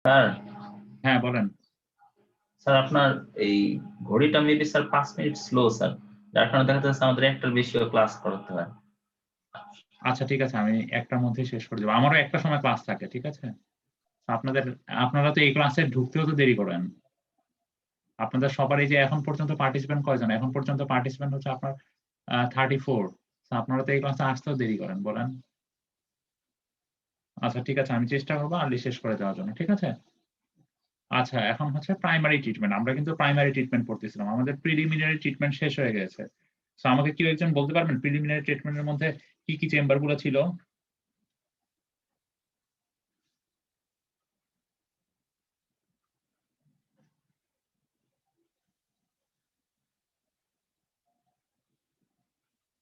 Sir, হ্যাঁ বলেন। Sir আপনার এই ঘড়িটা maybe sir 5 minute slow sir, যার কারণে দেখা যাচ্ছে আমাদের একটার বেশিও ক্লাস করতে হয়। আচ্ছা ঠিক আছে, আমি একটার মধ্যে শেষ করে দেবো। আমারও একটা সময় ক্লাস থাকে, ঠিক আছে। আপনারা তো এই ক্লাসে ঢুকতেও তো দেরি করেন। আপনাদের সবার এই যে এখন পর্যন্ত পার্টিসিপেন্ট কয়জন? এখন পর্যন্ত পার্টিসিপেন্ট হচ্ছে আপনার 34। আপনারা তো এই ক্লাসে আসতেও দেরি করেন, বলেন। আচ্ছা ঠিক আছে, আমি চেষ্টা করবো আর্লি শেষ করে দেওয়ার জন্য, ঠিক আছে। আচ্ছা, এখন হচ্ছে প্রাইমারি ট্রিটমেন্ট। আমরা কিন্তু প্রাইমারি ট্রিটমেন্ট পড়তেছিলাম, আমাদের প্রিলিমিনারি ট্রিটমেন্ট শেষ হয়ে গেছে। তো আমাকে কেউ একজন বলতে পারবেন প্রিলিমিনারি ট্রিটমেন্টের মধ্যে কি কি চেম্বার গুলো ছিল?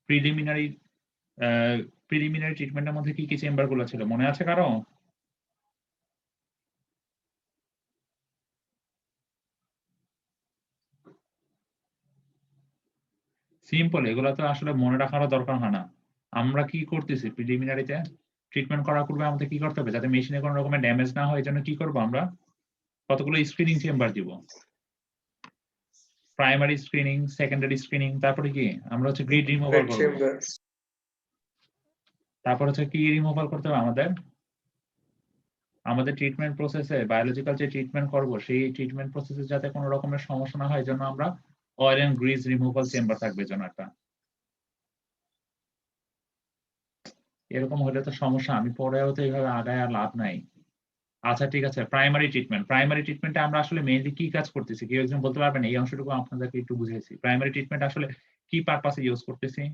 প্রিলিমিনারি প্রিলিমিনারি ট্রিটমেন্টের মধ্যে কি কি চেম্বার গুলো ছিল, মনে আছে কারো? সিম্পল, এগুলো তো আসলে মনে রাখারও দরকার হয় না। আমরা কি করতেছি প্রিলিমিনারিতে? ট্রিটমেন্ট করার পূর্বে আমাদের কি করতে হবে, যাতে মেশিনে কোনো রকমের ড্যামেজ না হয়, এই জন্য কি করবো আমরা? কতগুলো স্ক্রিনিং চেম্বার দিব। প্রাইমারি স্ক্রিনিং, সেকেন্ডারি স্ক্রিনিং, তারপরে কি আমরা হচ্ছে গ্রিড রিমুভাল করবো। তারপর হচ্ছে কি রিমুভাল করতে হবে আমাদের ট্রিটমেন্ট প্রসেসে, বায়োলজিক্যাল যে ট্রিটমেন্ট করব সেই ট্রিটমেন্ট প্রসেসে যাতে কোনো রকমের সমস্যা না হয়, জন্য আমরা oil and grease removal chamber থাকবে যেন একটা। এরকম হলে তো সমস্যা, আমি পরেও তো এইভাবে আগায় আর লাভ নাই। আচ্ছা ঠিক আছে, প্রাইমারি ট্রিটমেন্টে আমরা আসলে মেইনলি কি কাজ করতেছি, কেউ একজন বলতে পারবেন? এই অংশটুকু আপনাদেরকে একটু বুঝাইছি। প্রাইমারি ট্রিটমেন্ট আসলে কি পারপাসে ইউজ করতেছি?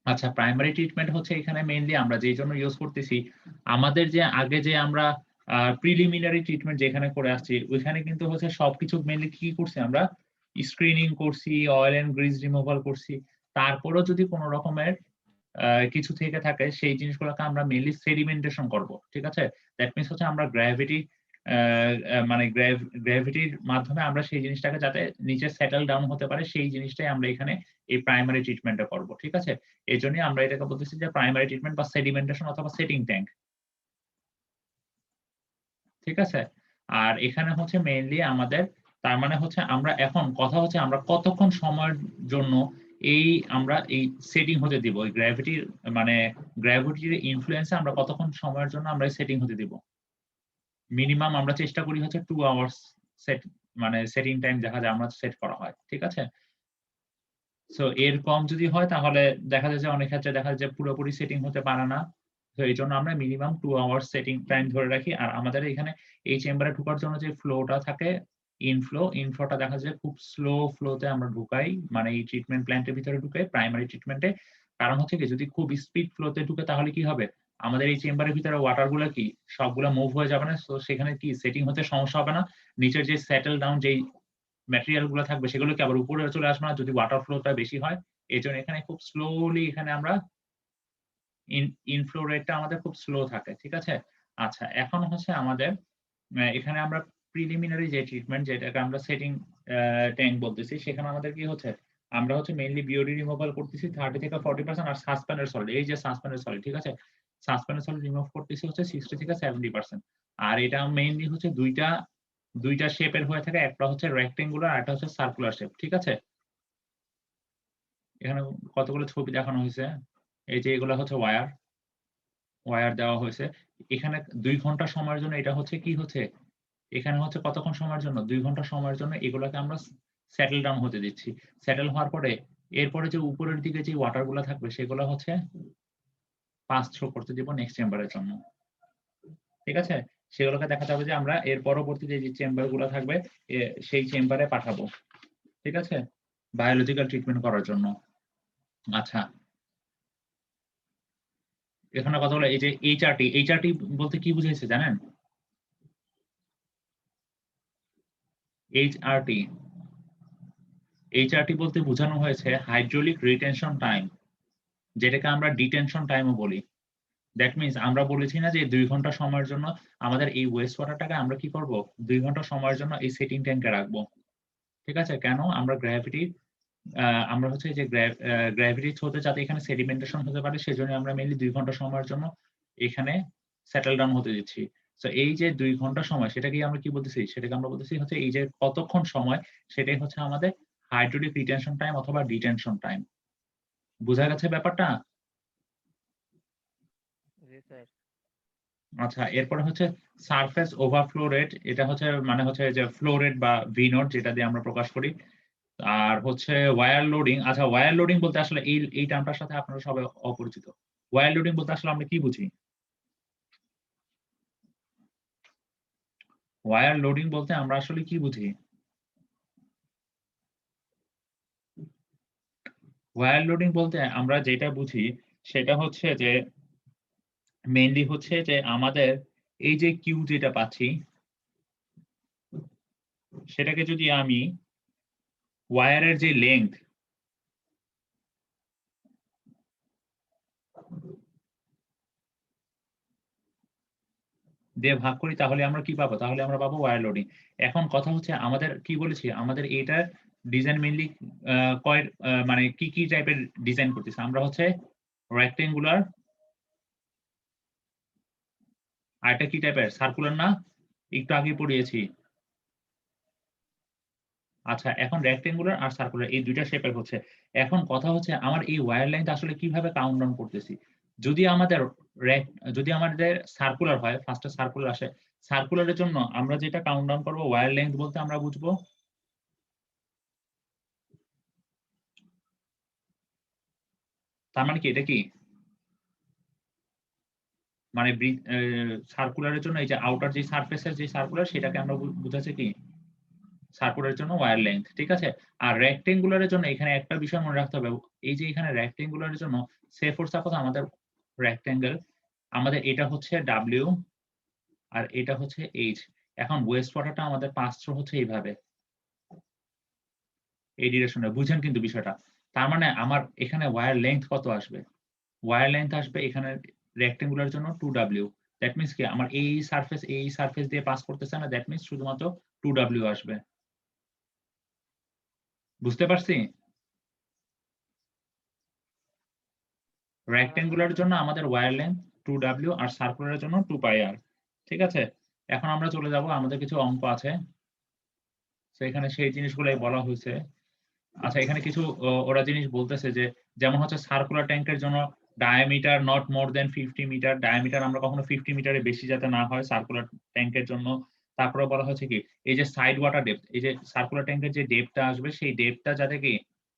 আচ্ছা, প্রাইমারি ট্রিটমেন্ট হচ্ছে এখানে মেইনলি আমরা যেই জন্য ইউজ করতেছি, আমাদের যে আগে যে আমরা প্রিলিমিনারি ট্রিটমেন্ট যেখানে করে আসছি, ওইখানে কিন্তু হচ্ছে সবকিছু মেইনলি কি করছি আমরা? স্ক্রিনিং করছি, অয়েল এন্ড গ্রিজ রিমুভাল করছি। তারপরেও যদি কোনো রকমের কিছু থেকে থাকে, সেই জিনিসগুলোকে আমরা মেইনলি সেডিমেন্টেশন করব, ঠিক আছে। দ্যাট মিনস হচ্ছে আমরা গ্র্যাভিটি, মানে গ্র্যাভিটির মাধ্যমে আমরা সেই জিনিসটাকে যাতে নিচে সেটেল ডাউন হতে পারে, সেই জিনিসটাই আমরা এখানে এই প্রাইমারি ট্রিটমেন্টে করব, ঠিক আছে। এই জন্যই আমরা এটাকে বলতেছি যে প্রাইমারি ট্রিটমেন্ট বা সেডিমেন্টেশন অথবা সেটিং ট্যাঙ্ক, ঠিক আছে। আর এখানে হচ্ছে মেইনলি আমাদের, তার মানে হচ্ছে আমরা এখন কথা হচ্ছে আমরা কতক্ষণ সময়ের জন্য এই আমরা এই সেটিং হতে দিব, ওই গ্র্যাভিটির মানে গ্র্যাভিটির ইনফ্লুয়েন্সে আমরা কতক্ষণ সময়ের জন্য আমরা সেটিং হতে দিব। মিনিমাম আমরা চেষ্টা করি হচ্ছে 2 আওয়ার্স সেট, মানে সেটিং টাইম দেখা যায় আমরা সেট করা হয়, ঠিক আছে। সো এর কম যদি হয় তাহলে দেখা যায় যে অনেক ক্ষেত্রে দেখা যায় যে পুরোপুরি সেটিং হতে পারে না। তো এইজন্য আমরা মিনিমাম 2 আওয়ার্স সেটিং টাইম ধরে রাখি। আর আমাদের এখানে এই চেম্বারে ঢোকার জন্য যে ফ্লোটা থাকে, ইনফ্লোটা দেখা যায় খুব স্লো ফ্লোতে আমরা ঢুকাই, মানে এই ট্রিটমেন্ট প্ল্যান্টের ভিতরে ঢুকে প্রাইমারি ট্রিটমেন্টে। কারণ হচ্ছে কি, যদি খুব স্পিড ফ্লোতে ঢুকে তাহলে কি হবে, আমাদের এই চেম্বারের ভিতরে ওয়াটার গুলা কি সবগুলা মুভ হয়ে যাবে না, তো সেখানে কি সেটিং হতে সমস্যা হবে না। নিচের যে সেটেল ডাউন যেই ম্যাটেরিয়াল গুলো থাকবে সেগুলো কি আবার উপরে চলে আসবে না যদি ওয়াটার ফ্লোটা বেশি হয়। এই জন্য এখানে খুব স্লোলি এখানে আমরা ইনফ্লো রেটটা আমাদের খুব স্লো থাকে, ঠিক আছে। আচ্ছা, এখন হচ্ছে আমাদের এখানে আমরা প্রিলিমিনারি যে ট্রিটমেন্ট, যেটাকে আমরা সেটিং ট্যাঙ্ক বলতেছি, সেখানে আমাদের কি হচ্ছে, আমরা হচ্ছে মেইনলি বিওডি রিমুভাল করতেছি 30 থেকে 40%, আর সাসপেন্ডেড সলিড, এই যে সাসপেন্ডেড সলিড, ঠিক আছে, সাসপেন্ডেড সলিড রিমুভ করতেছি হচ্ছে 60 থেকে 70%। আর এটা মেইনলি হচ্ছে দুইটা শেপের হয়ে থাকে, একটা হচ্ছে রেক্টেঙ্গুলার আর একটা হচ্ছে সার্কুলার শেপ, ঠিক আছে। এখানে কতগুলো ছবি দেখানো হয়েছে, এই যে এগুলো হচ্ছে ওয়্যার দেওয়া হয়েছে। এখানে 2 ঘন্টা সময়ের জন্য এটা হচ্ছে কি হচ্ছে, এখানে হচ্ছে কতক্ষণ সময়ের জন্য, 2 ঘন্টা সময়ের জন্য এগুলোকে আমরা সেটেল ডাউন হতে দিচ্ছি। সেটেল হওয়ার পরে এরপরে যে উপরের দিকে যে ওয়াটার গুলো থাকবে সেগুলো হচ্ছে পাস থ্রু করতে দিব নেক্সট চেম্বারের জন্য, ঠিক আছে। সেগুলোকে দেখা যাবে যে আমরা এর পরবর্তীতে যে চেম্বার গুলো থাকবে সেই চেম্বারে পাঠাবো, ঠিক আছে, বায়োলজিক্যাল ট্রিটমেন্ট করার জন্য। আচ্ছা, এখানে কথা হলো এই যে এইচআরটি বলতে কি বুঝাইছে জানেন? এইচআরটি এইচআরটি বলতে বোঝানো হয়েছে হাইড্রোলিক রিটেনশন টাইম, যেটাকে আমরা ডিটেনশন টাইমও বলি। দ্যাট মিনস আমরা বলেছি না যে 2 ঘন্টা সময়ের জন্য আমাদের এই ওয়েস্ট ওয়াটারটাকে আমরা কি করব, 2 ঘন্টা সময়ের জন্য এই সেটিং ট্যাঙ্কে রাখবো, ঠিক আছে। কেন? আমরা আমরা হচ্ছে যে গ্র্যাভিটি থ্রোতে যাতে এখানে সেডিমেন্টেশন হতে পারে সেজন্য আমরা মেইনলি 2 ঘন্টা সময়ের জন্য এখানে সেটেল ডাউন হতে দিচ্ছি। তো এই যে 2 ঘন্টা সময় সেটাকে আমরা কি বলতেছি, সেটাকে আমরা বলতেছি হচ্ছে এই যে কতক্ষণ সময়, সেটাই হচ্ছে আমাদের হাইড্রোলিক রিটেনশন টাইম অথবা ডিটেনশন টাইম। বোঝা গেছে ব্যাপারটা? জি স্যার। আচ্ছা, এরপরে হচ্ছে সারফেস ওভারফ্লো রেট, এটা হচ্ছে মানে হচ্ছে যে ফ্লো রেট বা ভি নট যেটা দিয়ে আমরা প্রকাশ করি। আর হচ্ছে ওয়্যার লোডিং। আচ্ছা, ওয়্যার লোডিং বলতে আসলে এই টার্মটার সাথে আপনারা সবাই অপরিচিত। ওয়্যার লোডিং বলতে আসলে আমরা কি বুঝি? ওয়্যার লোডিং বলতে আমরা আসলে কি বুঝি? ওয়্যার লোডিং বলতে আমরা যেটা বুঝি সেটা হচ্ছে যে মেইনলি হচ্ছে যে আমাদের এই যে কিউ যেটা পাচ্ছি সেটাকে যদি আমি ওয়্যারের যে লেংথ দিয়ে ভাগ করি তাহলে আমরা কি পাবো? তাহলে আমরা পাবো ওয়্যার লোডিং। এখন কথা হচ্ছে আমাদের কি বলেছি, আমাদের এটার ডিজাইন মেইনলি মানে কি টাইপের ডিজাইন করতেছি আমরা হচ্ছে রেক্টেঙ্গুলার, আর এটা কি টাইপের? সার্কুলার না? একটু আগে পড়িয়েছি। আচ্ছা, এখন রেক্টেঙ্গুলার আর সার্কুলার এই দুইটা শেপের হচ্ছে। এখন কথা হচ্ছে আমার এই ওয়্যার লেংথ আসলে কিভাবে কাউন্ট ডাউন করতেছি? যদি আমাদের যদি আমাদের সার্কুলার হয়, ফার্স্টে সার্কুলার আসে, সার্কুলারের জন্য আমরা যেটা কাউন্ট ডাউন করবো ওয়্যার লেংথ বলতে আমরা বুঝবো তার মানে কি এটা কি? মানে সার্কুলারের জন্য এই যে আউটার যে সারফেসের যে সার্কুলার সেটাকে আমরা বুঝাচ্ছি কি সার্কুলারের জন্য ওয়্যার লেংথ, ঠিক আছে? আর রেক্টেঙ্গুলারের জন্য এখানে একটা বিষয় মনে রাখতে হবে, এই যে এখানে রেক্টেঙ্গুলারের জন্য সে ফর সাপোজ আমাদের রেক্টেঙ্গেল, আমাদের এটা হচ্ছে ডাব্লিউ আর এটা হচ্ছে এইচ। এখন ওয়েস্ট ওয়াটারটা আমাদের পাস থ্রু হচ্ছে এইভাবে, এই ডিরেকশনে। বুঝেন কিন্তু বিষয়টা? তার মানে আমার এখানে ওয়্যার লেংথ কত আসবে? ওয়্যার লেংথ আসবে এখানে রেক্টেঙ্গুলার জন্য 2w। দ্যাট মিন্স কি আমার এই সারফেস দিয়ে পাস করতেছে না, দ্যাট মিন্স শুধুমাত্র 2w আসবে। বুঝতে পারছি? রেক্টেঙ্গুলার জন্য আমাদের ওয়্যার লেংথ 2w আর সার্কুলারের জন্য 2πr, ঠিক আছে? এখন আমরা চলে যাব, আমাদের কিছু অঙ্ক আছে, তো এখানে সেই জিনিসগুলাই বলা হয়েছে। আচ্ছা, এখানে কিছু ওরা জিনিস বলতেছে যে যেমন হচ্ছে সার্কুলার ট্যাঙ্কের জন্য diameter not more than 50 meter, diameter আমরা কখনো 50 মিটারের বেশি যাতে না হয় সার্কুলার ট্যাঙ্কের জন্য। তারপরে বলা হচ্ছে কি এই যে সাইড ওয়াটার ডেপথ, এই যে সার্কুলার ট্যাঙ্কের যে ডেপথটা আসবে সেই ডেপথটা যাতে কি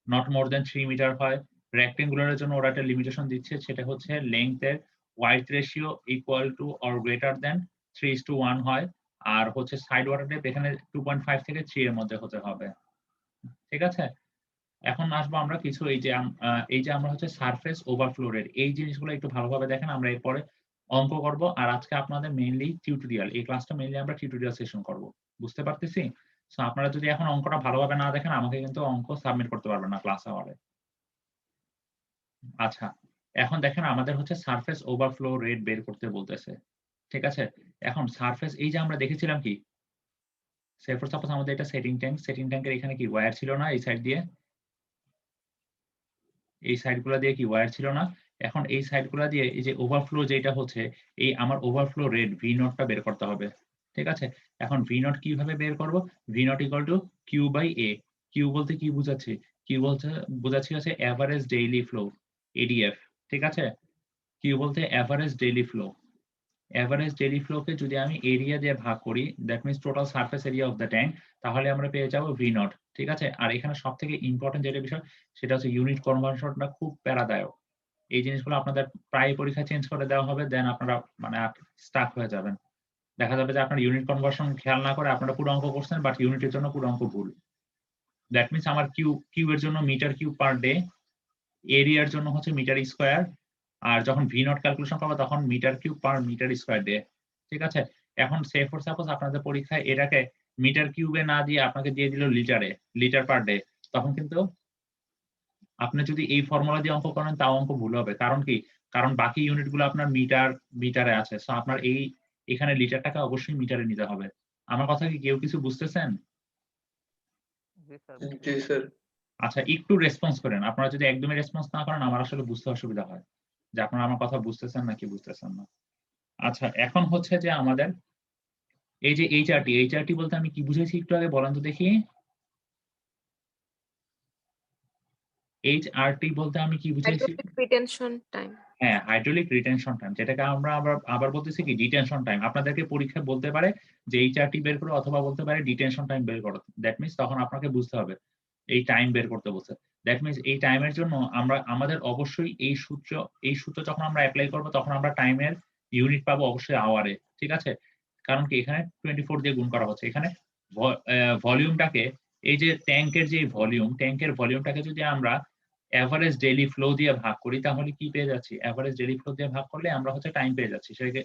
নট মোর দেন 3 মিটার হয়। রেক্টেঙ্গুলারের জন্য ওরা একটা লিমিটেশন দিচ্ছে, সেটা হচ্ছে লেংথের wide ratio equal to or greater than 3:1 হয়। আর হচ্ছে সাইড ওয়াটার ডেপথ এখানে 2.5 থেকে 3 এর মধ্যে হতে হবে, ঠিক আছে? এখন আসবো আমরা কিছু এই যে আমরা হচ্ছে সারফেস ওভারফ্লো রেট, এই জিনিসগুলো একটু ভালোভাবে দেখেন, আমরা এরপরে অঙ্ক করব। আর আজকে আপনাদের মেইনলি টিউটোরিয়াল, এই ক্লাসটা মেইনলি আমরা টিউটোরিয়াল সেশন করব, বুঝতে পারতেছি? সো আপনারা যদি এখন অঙ্কটা ভালোভাবে না দেখেন আমাকে কিন্তু অঙ্ক সাবমিট করতে পারবেন না ক্লাস আওয়ারে। আচ্ছা, এখন দেখেন আমাদের হচ্ছে সারফেস ওভারফ্লো রেট বের করতে বলতেছে, ঠিক আছে? এখন সারফেস এই যে আমরা দেখেছিলাম কি সে ফর সাপোজ আমাদের এটা সেটিং ট্যাঙ্কের এখানে কি ওয়্যার ছিল না, এই সাইড দিয়ে এই সাইডগুলা দিয়ে কি ওয়্যার ছিল না? এখন এই সাইডগুলা দিয়ে এই যে ওভারফ্লো যেটা হচ্ছে, এই আমার ওভারফ্লো রেট ভি নটটা বের করতে হবে, ঠিক আছে? এখন ভি নট কিভাবে বের করব? V naught equal to Q by A. Q বলতে কি বুঝাচ্ছি? কিউ বলতে বোঝাচ্ছি হচ্ছে এভারেজ ডেইলি ফ্লো, এডিএফ, ঠিক আছে? কিউ বলতে average daily flow. Average daily ফ্লোকে যদি আমি এরিয়া দিয়ে ভাগ করি, that means total surface area of the tank, তাহলে আমরা পেয়ে যাব ভি নট, ঠিক আছে? আর এখানে সব থেকে ইম্পর্টেন্ট যেটা বিষয় সেটা হচ্ছে ইউনিট কনভার্সনটা খুব প্যারাদায়ক। এই জিনিসগুলো আপনাদের প্রায় পরীক্ষা চেঞ্জ করে দেওয়া হবে, দেন আপনারা মানে স্টাক হয়ে যাবেন। দেখা যাবে যে আপনার ইউনিট কনভার্সন খেয়াল না করে আপনারা পুরো অঙ্ক করছেন, বাট ইউনিটের জন্য পুরো অঙ্ক ভুল। দ্যাট মিন্স আমার কিউ এর জন্য মিটার কিউব পার ডে, এরিয়ার জন্য হচ্ছে মিটার স্কোয়ার, আর যখন ভি নট ক্যালকুলেশন করবো তখন meter cube per meter square day, ঠিক আছে? এখন সে ফর সাপোজ আপনাদের পরীক্ষায় এটাকে মিটার কিউবে না দিয়ে আপনাকে দিয়ে দিল লিটারে, লিটার পার ডে, তখন কিন্তু আপনি যদি এই ফর্মুলা দিয়ে অঙ্ক করেন তাও অঙ্ক ভুল হবে। কারণ কি? কারণ বাকি ইউনিটগুলো আপনার মিটারে আছে, সো আপনার এখানে লিটারটাকে অবশ্যই মিটারে নিতে হবে। আমার কথা কি কেউ কিছু বুঝতেছেন? জি স্যার। জি স্যার। আচ্ছা একটু রেসপন্স করেন, আপনারা যদি একদমই রেসপন্স না করেন আমার আসলে বুঝতে অসুবিধা হয় যে আপনারা আমার কথা বুঝতেছেন নাকি বুঝতেছেন না। আচ্ছা এখন হচ্ছে যে আমাদের এই যে এইচআরটি বলতে আমি কি বুঝেছি একটু আগে বলেন তো দেখি। এইচআরটি বলতে আমি কি বুঝেছি? Hydraulic retention time. হ্যাঁ, হাইড্রোলিক রিটেনশন টাইম, যেটাকে আমরা আবার বলতেছি কি ডিটেনশন টাইম। আপনাদেরকে পরীক্ষায় বলতে পারে যে এইচআরটি বের করো অথবা বলতে পারে ডিটেনশন টাইম বের করো। দ্যাট মিনস তখন আপনাকে বুঝতে হবে এই টাইম বের করতে বলছে। দ্যাট মিনস এই টাইমের জন্য আমাদের অবশ্যই এই সূত্র যখন আমরা এপ্লাই করব তখন আমরা টাইমের ইউনিট পাবো অবশ্যই আওয়ারে। ঠিক আছে? কারণ কি এখানে 24 দিয়ে গুণ করা হচ্ছে। এখানে ভলিউমটাকে এই যে ট্যাঙ্কের ভলিউমটাকে যদি আমরা এভারেজ ডেইলি ফ্লো দিয়ে ভাগ করি তাহলে কি পেয়ে যাচ্ছি? এভারেজ ডেইলি ফ্লো দিয়ে ভাগ করলে আমরা হচ্ছে টাইম পেয়ে যাচ্ছি। সেটাকে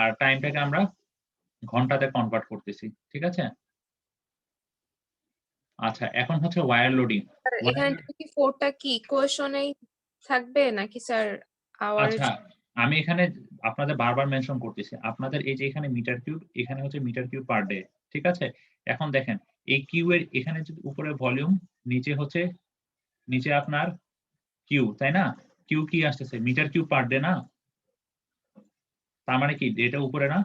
আর টাইমটাকে আমরা ঘন্টাতে কনভার্ট করতেছি। ঠিক আছে? আচ্ছা এখন হচ্ছে ওয়্যার লোডিং। স্যার এখানে 24 টা কি ইকুয়েশনেই থাকবে নাকি স্যার আওয়ার? আচ্ছা আমি এখানে আপনাদের বারবার মেনশন করতেছি, আপনাদের এই যে এখানে মিটার কিউব, এখানে হচ্ছে মিটার কিউব পার ডে। ঠিক আছে? এখন দেখেন এই কিউ এর এখানে যদি উপরে ভলিউম, নিচে আপনার কিউ, তাই না? কিউ কি আসতেছে? মিটার কিউব পার ডে না? তার মানে কি ডেটা উপরে না?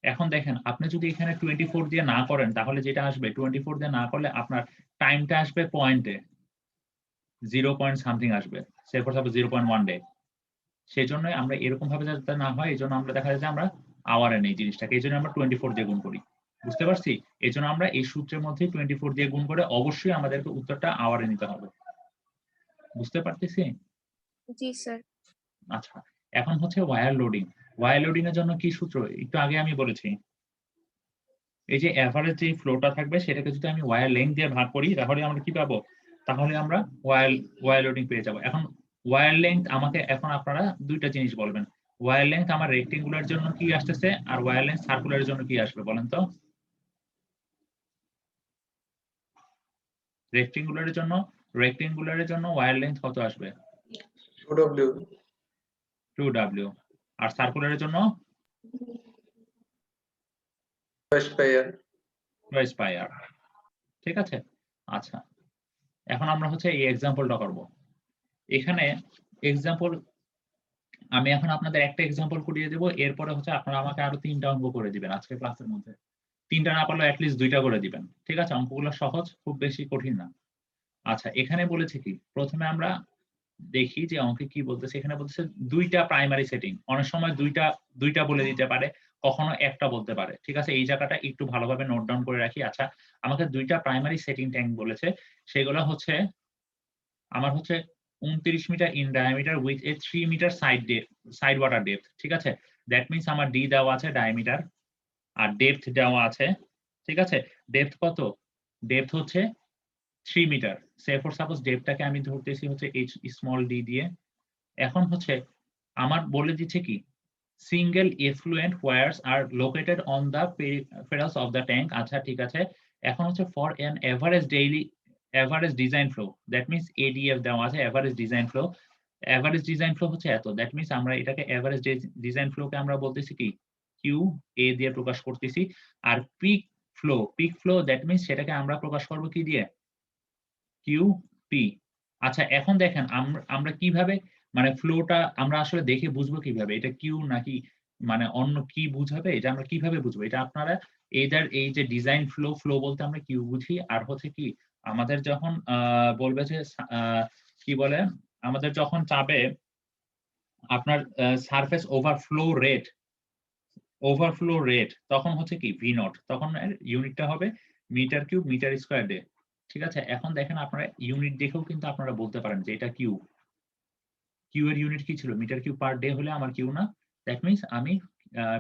এখন দেখেন আপনি যদি এখানে 24 দিয়ে না করেন তাহলে যেটা আসবে 24 দিয়ে না করলে আপনার টাইমটা আসবে পয়েন্টে 0 পয়েন্ট সামথিং আসবে, সে ফর সাপোজ 0.1 ডে। সেই জন্যই আমরা এরকম ভাবে যাতে না হয় এই জন্য আমরা দেখা যায় যে আমরা আওয়ারে নেই জিনিসটাকে, এই জন্য আমরা 24 দিয়ে গুণ করি। বুঝতে পারছি? এই জন্য আমরা এই সূত্রের মধ্যে 24 দিয়ে গুণ করে অবশ্যই আমাদেরকে উত্তরটা আওয়ারে নিতে হবে। বুঝতে পারতেছি? জি স্যার। আচ্ছা এখন হচ্ছে ওয়্যার লোডিং এর জন্য কি সূত্র একটু আগে আমি বলেছি। এই যে এভারেজ যে ফ্লোটা থাকবে সেটাকে যদি আমি ওয়্যার লেন্থ দিয়ে ভাগ করি তাহলে আমরা কি পাবো? তাহলে আমরা ওয়্যার লোডিং পেয়ে যাব। এখন ওয়্যার লেন্থ আমাকে এখন আপনারা দুইটা জিনিস বলবেন। ওয়্যার লেন্থ আমার রেক্টেঙ্গুলার জন্য কি আসতেছে আর ওয়্যার লেন্থ সার্কুলারের জন্য কি আসবে বলেন তো? রেক্টেঙ্গুলারের জন্য ওয়্যার লেন্থ কত আসবে? 2W 2W। আর সার্কুলারের জন্য West Payer 2 পাই আর। ঠিক আছে? আচ্ছা এখন আমরা হচ্ছে এই এক্সাম্পলটা করব। এখানে এক্সাম্পল আমি এখন আপনাদের একটা এক্সাম্পল করিয়ে দেবো, এরপরে হচ্ছে আপনারা আমাকে আরো 3টা অঙ্ক করে দিবেন আজকে ক্লাসের মধ্যে। 3টা না পারলে অ্যাটলিস্ট 2টা করে দিবেন। ঠিক আছে? অঙ্কগুলো সহজ, খুব বেশি কঠিন না। আচ্ছা এখানে বলেছে কি, প্রথমে আমরা দেখি যে অঙ্কে কি বলতেছে। এখানে বলতেছে 2টা প্রাইমারি সেটিং। অনেক সময় দুইটা বলে দিতে পারে, কখনো একটা বলতে পারে। ঠিক আছে? এই জায়গাটা একটু ভালোভাবে নোট ডাউন করে রাখি। আচ্ছা আমাকে 2টা প্রাইমারি সেটিং ট্যাঙ্ক বলেছে, সেগুলো হচ্ছে আমার হচ্ছে 29 meter in diameter with a 3 meter side water depth. ঠিক আছে? দ্যাট মিনস আমার ডি দেওয়া আছে ডায়ামিটার আর ডেপথ দেওয়া আছে। ঠিক আছে? ডেপথ কত? ডেপথ হচ্ছে 3 মিটার। সে ফর সাপোজ ডেপথটাকে আমি ধরতেছি হচ্ছে এইচ স্মল ডি দিয়ে। এখন হচ্ছে আমার বলে দিচ্ছে কি single effluent wires are located on the peripherals of the tank. আচ্ছা ঠিক আছে। এখন হচ্ছে for an average design flow, that means ADF দেওয়া আছে এভারেজ ডিজাইন ফ্লো হচ্ছে এত। দ্যাট মিনস আমরা এটাকে এভারেজ ডিজাইন ফ্লোকে আমরা বলতেছি কি কিউ এ দিয়ে প্রকাশ করতেছি। আর পিক ফ্লো দ্যাট মিনস সেটাকে আমরা প্রকাশ করব কি দিয়ে? Q P. আচ্ছা এখন দেখেন আমরা কিভাবে মানে ফ্লোটা আমরা আসলে দেখে বুঝবো কিভাবে এটা কিউ নাকি মানে অন্য কি বুঝাবে, এটা আমরা কিভাবে বুঝবো? এটা আপনারা এই যে ডিজাইন ফ্লো বলতে আমরা কিউ বুঝি। আর হচ্ছে কি আমাদের যখন বলবে যে কি বলে আমাদের যখন চাবে আপনার সারফেস ওভারফ্লো রেট তখন হচ্ছে কি ভি নট, তখন ইউনিটটা হবে meter cube meter square day. ঠিক আছে? এখন দেখেন আপনারা ইউনিট দেখেও কিন্তু আপনারা বলতে পারেন যে এটা কিউ এর ইউনিট কি ছিল? মিটার কিউব পার ডে হলে আমার কিউ না। দ্যাট মিনস আমি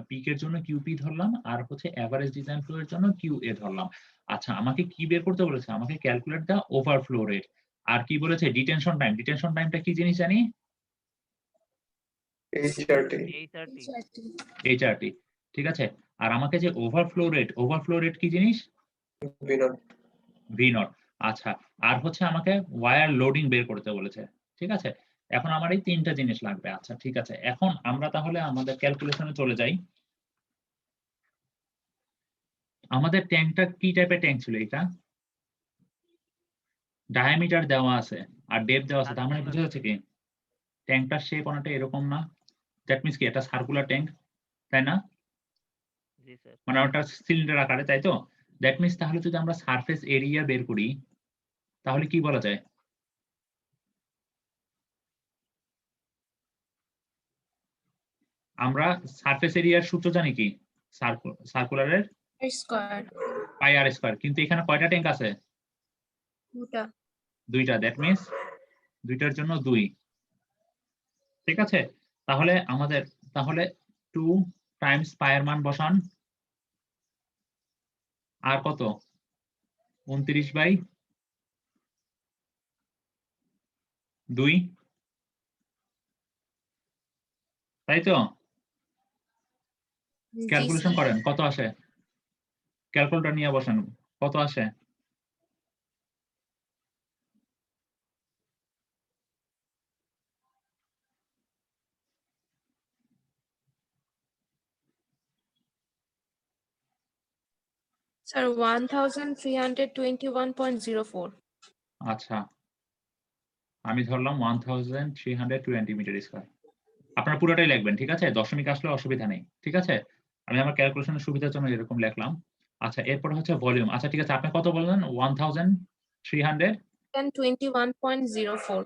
পিকের জন্য কিউপি ধরলাম আর হচ্ছে এভারেজ ডিজাইন ফ্লো এর জন্য কিউ এ ধরলাম। আচ্ছা আমাকে কি বের করতে বলেছে? আমাকে ক্যালকুলেট দা ওভারফ্লো রেট। আর কি বলেছে? ডিটেনশন টাইমটা কি জিনিস জানি? HRT HRT. ঠিক আছে? আর আমাকে যে ওভারফ্লো রেট কি জিনিস? V naught. আচ্ছা আর হচ্ছে আমাকে ওয়্যার লোডিং বের করতে বলেছে। ঠিক আছে? এখন আমার এই 3টা জিনিস লাগবে। আচ্ছা ঠিক আছে, এখন আমরা তাহলে আমাদের ক্যালকুলেশনে চলে যাই। আমাদের ট্যাঙ্কটা কি টাইপের ট্যাঙ্ক ছিল এটা? ডায়ামিটার দেওয়া আছে আর ডেপথ দেওয়া আছে, তার মানে বুঝা যাচ্ছে কি ট্যাঙ্কটার শেপ অনেকটা এরকম না? দ্যাট মিন্স কি এটা সার্কুলার ট্যাঙ্ক, তাই না? জি স্যার। মানে ওটা সিলিন্ডার আকারে, তাই তো? দ্যাট মিন্স তাহলে যদি আমরা সারফেস এরিয়া বের করি তাহলে কি বলা যায়? আমরা সারফেস এরিয়ার সূত্র জানি কি? সার্কুলারের স্কয়ার পাই আর স্কয়ার, কিন্তু এখানে কয়টা ট্যাঙ্ক আছে? দুটা। দুইটা, দ্যাট মিন্স দুইটার জন্য 2। ঠিক আছে, তাহলে আমাদের 2 টাইমস পায়ের মান বসান, আর কত 29/2, তাই তো? জি ক্যালকুলেশন স্যার। করেন কত আসে, ক্যালকুলেটর নিয়ে বসান কত আসে। স্যার 1321.04। আচ্ছা, আমি ধরলাম 1320 মিটার স্কয়ার। আপনারা পুরোটাই লিখবেন, ঠিক আছে? দশমিক আসলে অসুবিধা নেই, ঠিক আছে? আমি আমার ক্যালকুলেশনের সুবিধার জন্য এরকম লিখলাম। আচ্ছা, এরপর হচ্ছে ভলিউম। আচ্ছা ঠিক আছে, আপনি কত বললেন? 21.04।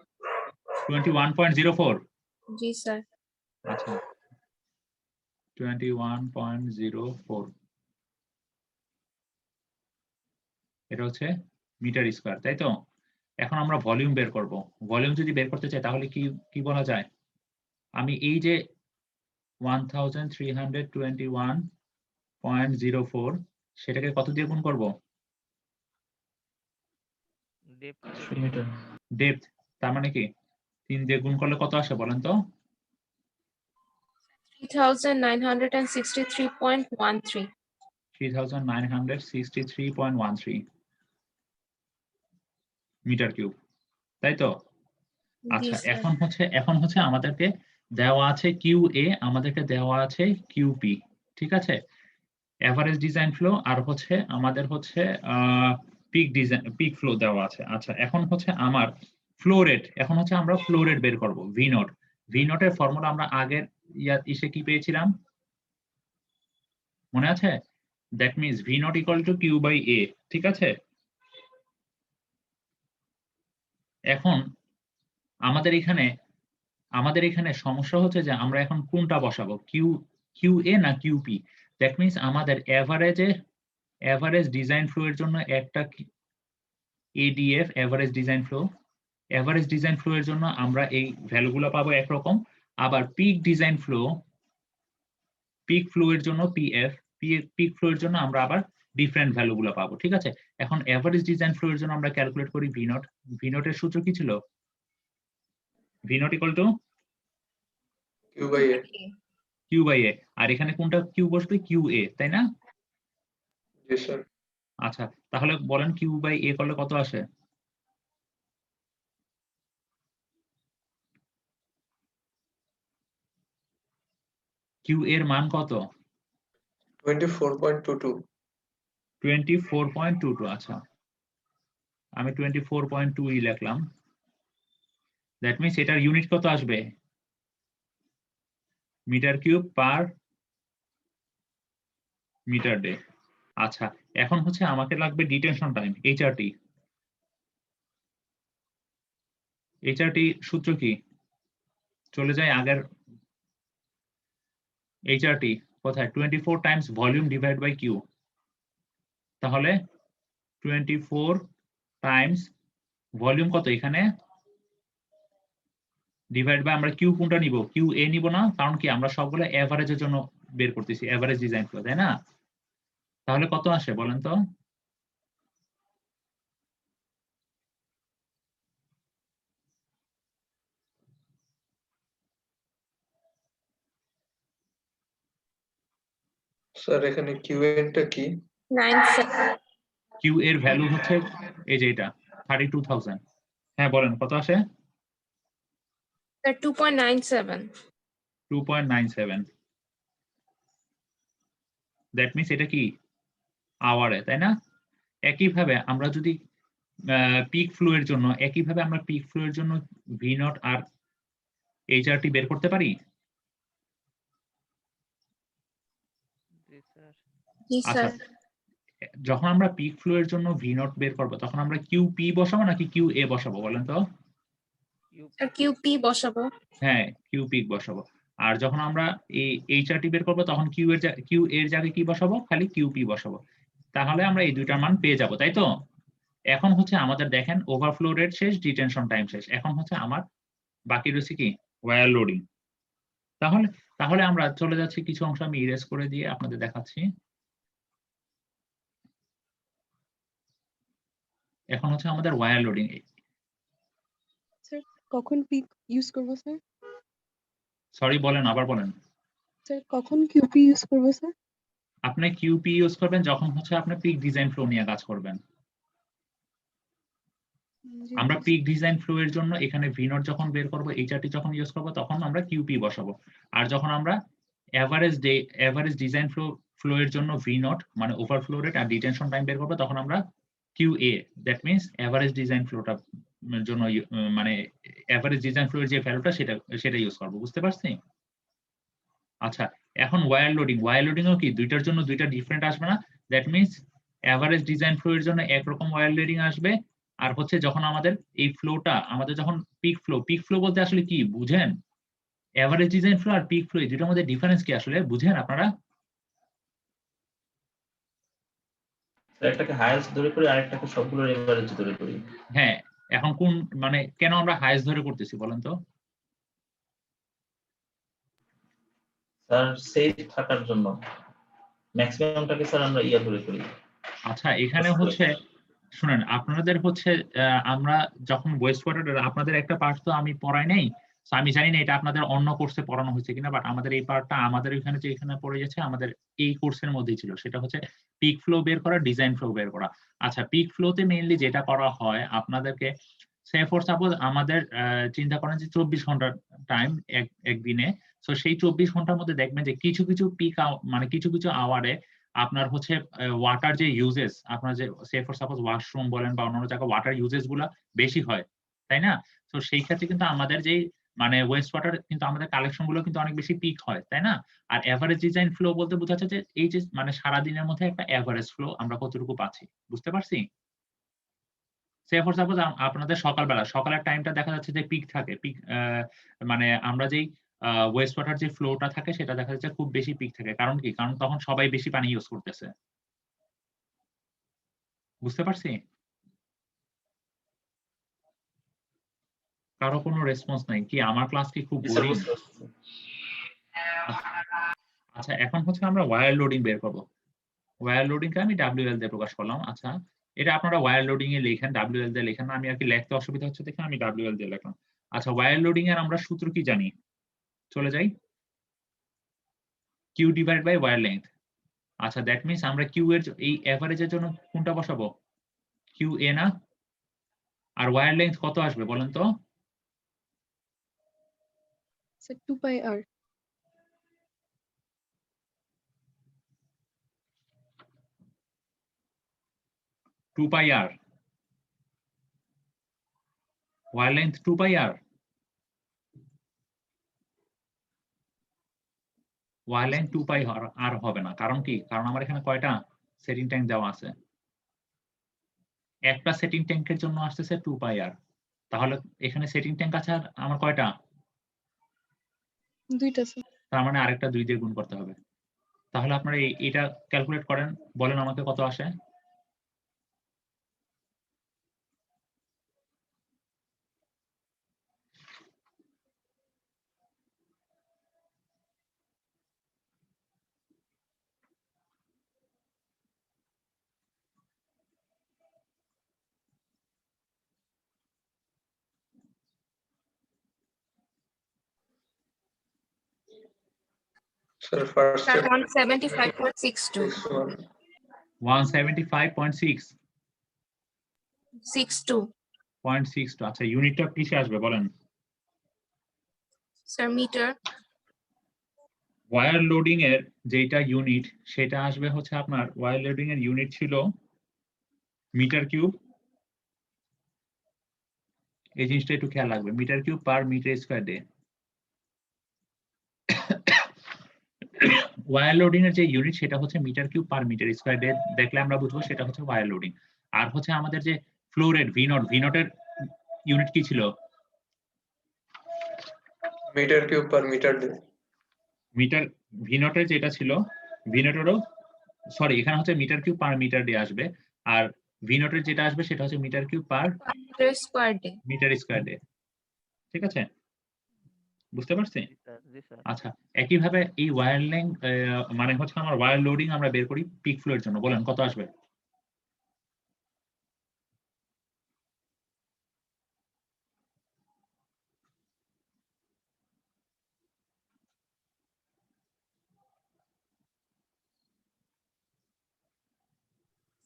21.04। জি স্যার। আচ্ছা, 21.04, এটা হচ্ছে মিটার স্কয়ার, তাই তো? এখন আমরা ভলিউম বের করব। ভলিউম যদি বের করতে চাই তাহলে কি কি বলা যায়? আমি এই যে 1321.04 সেটাকে কত দিয়ে গুণ করব? Depth 3 metre. ডেপথ, তার মানে কি 3 দিয়ে গুণ করলে কত আসে বলেন তো? 3963.13। 3963.13 মিটার কিউব, তাই তো? জি আচ্ছা, স্যার। এখন হচ্ছে আমাদেরকে দেওয়া আছে কিউএ, আমাদেরকে দেওয়া আছে কিউপি, ঠিক আছে? এভারেজ ডিজাইন ফ্লো আর হচ্ছে আমাদের হচ্ছে পিক ফ্লো দেওয়া আছে। আচ্ছা, এখন হচ্ছে আমার ফ্লো রেট, এখন হচ্ছে আমরা ফ্লো রেট বের করব, ভি নট। ভি নটের ফর্মুলা আমরা আগের ইসে কি পেয়েছিলাম মনে আছে? That means V naught equal to Q by A, ঠিক আছে? এখন আমাদের এখানে সমস্যা হচ্ছে যে আমরা এখন কোনটা বসাবো, কিউ এ না কিউপি। দ্যাট মিন্স আমাদের এভারেজ ডিজাইন ফ্লো এর জন্য একটা ADF, average design flow. Average design flow এর জন্য আমরা এই ভ্যালুগুলো পাবো একরকম, আবার পিক ফ্লো এর জন্য পিক ফ্লো এর জন্য আমরা আবার ডিফারেন্ট ভ্যালুগুলো পাবো, ঠিক আছে? এখন এভারেজ ডিজাইন ফ্লো এর জন্য আমরা ক্যালকুলেট করি ভি নট। ভি নটের সূত্র কি ছিল? V naught equal to Q by A. Q by A, আর এখানে কোনটা কিউ বসবে? কিউ এ, তাই না? Yes, sir. আচ্ছা, তাহলে বলেন কিউ বাই এ করলে কত আসে? কিউ এর মান কত? 24.22. 24.22। আচ্ছা, আমি 24.2 লিখলাম। দ্যাট মিন্স এটার ইউনিট কত আসবে? Meter cube per metre day. আচ্ছা, এখন হচ্ছে আমাকে লাগবে ডিটেনশন টাইম, এইচআরটি। এইচআরটি সূত্র কি? চলে যায় আগের এইচআরটি কোথায়? 24 times volume divide by Q. তাহলে 24 টাইমস ভলিউম কত এখানে ডিভাইড বাই, আমরা কিউ কোনটা নিব? কিউ এ নিব না, কারণ কি আমরা সবগুলো এভারেজের জন্য বের করতেছি, এভারেজ ডিজাইন ফ্লো, তাই না? তাহলে কত আসে বলেন তো? Sir, এখানে Q টা কি? 97। কিউ এর ভ্যালু হচ্ছে এই যে এটা 32,000। হ্যাঁ বলেন কত আসে? স্যার 2.97। 2.97। দ্যাট মিন্স এটা কি আওয়ারে, তাই না? একইভাবে আমরা যদি পিক ফ্লো এর জন্য একইভাবে আমরা পিক ফ্লো এর জন্য ভি নট আর এইচআরটি বের করতে পারি? জি স্যার। জি আচ্ছা, স্যার। যখন আমরা পিক ফ্লো এর জন্য ভি নট বের করবো তখন আমরা কিউ পি বসাবো নাকি কিউ এ বসাবো বলেন তো? স্যার কিউপি বসাবো। হ্যাঁ, কিউ পিক বসাবো। আর যখন আমরা এই এইচআরটি বের করবো তখন কিউ এর জায়গায় কি বসাবো? খালি কিউ পি বসাবো। তাহলে আমরা এই দুইটার মান পেয়ে যাবো, তাই তো? এখন হচ্ছে আমাদের দেখেন ওভারফ্লো রেট শেষ, ডিটেনশন টাইম শেষ। এখন হচ্ছে আমার বাকি রয়েছে কি? Weir loading. তাহলে তাহলে আমরা চলে যাচ্ছি, কিছু অংশ আমি ইরেজ করে দিয়ে আপনাদের দেখাচ্ছি। এখন হচ্ছে আমাদের ওয়্যার লোডিং। স্যার কখন পিক ইউজ করব স্যার? সরি, বলেন, আবার বলেন। স্যার কখন কিউপি ইউজ করব স্যার? আপনি কিউপি ইউজ করবেন যখন হচ্ছে আপনি পিক ডিজাইন ফ্লো নিয়ে কাজ করবেন। জি আমরা স্যার। পিক ডিজাইন ফ্লো এর জন্য এখানে ভি নট যখন বের করব, এইচআরটি যখন ইউজ করব তখন আমরা কিউপি বসাবো। আর যখন আমরা এভারেজ ডিজাইন ফ্লো এর জন্য ভি নট মানে ওভারফ্লো রেট আর ডিটেনশন টাইম বের করব তখন আমরা QA, that means average design ফ্লোটা জন্য মানে এভারেজ ডিজাইন ফ্লো এর যে ভ্যালুটা সেটা ইউজ করব। বুঝতে পারছি? আচ্ছা, এখন ওয়্যার লোডিং ও কি দুইটার জন্য দুইটা ডিফারেন্ট আসবে না? That means average design flow এর জন্য একরকম ওয়্যার লোডিং আসবে, আর হচ্ছে যখন আমাদের এই ফ্লোটা আমাদের যখন পিক ফ্লো বলতে আসলে কি বুঝেন? এভারেজ ডিজাইন ফ্লো আর পিক ফ্লো এই দুটোর মধ্যে ডিফারেন্স কি আসলে বুঝেন আপনারা? স্যার একটাকে হাইয়েস্ট ধরে করি আর একটাকে সবগুলোর এভারেজ ধরে করি। হ্যাঁ, এখন কোন মানে কেন আমরা হাইয়েস্ট ধরে করতেছি বলেন তো? স্যার সেফ থাকার জন্য ম্যাক্সিমামটাকে স্যার আমরা ইয়া ধরে করি। আচ্ছা, এখানে হচ্ছে শুনেন, আপনাদের হচ্ছে আমরা যখন ওয়েস্ট ওয়াটার আপনাদের একটা পার্ট তো আমি পড়াই নাই, তো আমি জানি না এটা আপনাদের অন্য কোর্সে পড়ানো হয়েছে কিনা, বাট আমাদের এই পার্টটা আমাদের এখানে যে এখানে পড়ে গেছে আমাদের এই কোর্সের মধ্যেই ছিল, সেটা হচ্ছে পিক ফ্লো বের করা, ডিজাইন ফ্লো বের করা। আচ্ছা, পিক ফ্লোতে মেইনলি যেটা করা হয় আপনাদেরকে, সে ফর সাপোজ আমাদের চিন্তা করেন যে 24 ঘন্টা টাইম একদিনে, তো সেই 24 ঘন্টার মধ্যে দেখবেন যে কিছু কিছু পিক মানে কিছু কিছু আওয়ারে আপনার হচ্ছে ওয়াটার যে ইউজেস, আপনার যে সে ফর সাপোজ ওয়াশরুম বলেন বা অন্যান্য জায়গায় ওয়াটার ইউজেস গুলা বেশি হয়, তাই না? তো সেই ক্ষেত্রে কিন্তু আমাদের যে মানে ওয়েস্ট ওয়াটার কিন্তু আমাদের কালেকশন গুলো কিন্তু অনেক বেশি পিক হয়, তাই না? আর এভারেজ ডিজাইন ফ্লো বলতে বোঝাচ্ছে যে এই যে মানে সারাদিনের মধ্যে একটা এভারেজ ফ্লো আমরা কতটুকু পাচ্ছি, বুঝতে পারছি? সে ফর সাপোজ আপনাদের সকালের টাইমটা দেখা যাচ্ছে যে পিক থাকে, পিক মানে আমরা যেই ওয়েস্ট ওয়াটার যে ফ্লোটা থাকে সেটা দেখা যাচ্ছে খুব বেশি পিক থাকে। কারণ কি? কারণ তখন সবাই বেশি পানি ইউজ করতেছে। বুঝতে পারছি? কারো কোনো রেসপন্স নাই কি? আমার ক্লাস কি খুব জি স্যার, বোরিং? বুঝতে পারছি। আচ্ছা, এখন হচ্ছে আমরা ওয়্যার লোডিং বের করব। ওয়্যার লোডিংকে আমি WL দিয়ে প্রকাশ করলাম। আচ্ছা, এটা আপনারা ওয়্যার লোডিং এ লেখেন, WL দিয়ে লেখেন না। আমি আর কি লিখতে অসুবিধা হচ্ছে দেখে আমি WL দিয়ে লিখলাম। আচ্ছা, ওয়্যার লোডিং এর আমরা সূত্র কি জানি? চলে যাই, Q divide by weir length. আচ্ছা, দ্যাট মিন্স আমরা কিউ এর এই এভারেজের জন্য কোনটা বসাবো? কিউ এ না? আর ওয়্যার লেংথ কত আসবে বলেন তো? স্যার 2 পাই আর। 2 পাই আর। ওয়্যার লেংথ 2 পাই আর। ওয়্যার লেংথ 2 পাই আর হবে না। কারণ কি? কারণ আমার এখানে কয়টা সেটিং ট্যাঙ্ক দেওয়া আছে? একটা সেটিং ট্যাঙ্কের জন্য আসতেছে 2 পাই আর। তাহলে এখানে সেটিং ট্যাঙ্ক আছে আর আমার কয়টা? 2টা স্যার। তার মানে আরেকটা 2 দিয়ে গুণ করতে হবে। তাহলে আপনারা এটা ক্যালকুলেট করেন, বলেন আমাকে কত আসে? Sir first sir 175.62 175.6 62 0.62। আচ্ছা, ইউনিটটা কিসে আসবে বলেন? Sir metre. ওয়্যার লোডিং এর যেটা ইউনিট সেটা আসবে হচ্ছে আপনার ওয়্যার লোডিং এর ইউনিট ছিল মিটার কিউব, এই জিনিসটা একটু খেয়াল রাখবে, meter cube per meter square day. Weir loading এর যে ইউনিট সেটা হচ্ছে metre cube per meter square day, দেখলে আমরা বুঝবো সেটা হচ্ছে ওয়্যার লোডিং। আর হচ্ছে আমাদের যে ফ্লো রেট ভি নটের ইউনিট কি ছিল? Metre cube per metre day. Metre V নটের যেটা ছিল, ভি নটেরও সরি এখানে হচ্ছে metre cube per metre day আসবে, আর ভি নটের যেটা আসবে সেটা হচ্ছে metre cube per square day. Metre square day. ঠিক আছে, বুঝতে পারছি? জি স্যার, জি স্যার। আচ্ছা, একইভাবে এই ওয়্যার লেংথ মানে হচ্ছে আমার ওয়্যার লোডিং আমরা বের করি পিক ফ্লো এর জন্য, বলেন কত আসবে?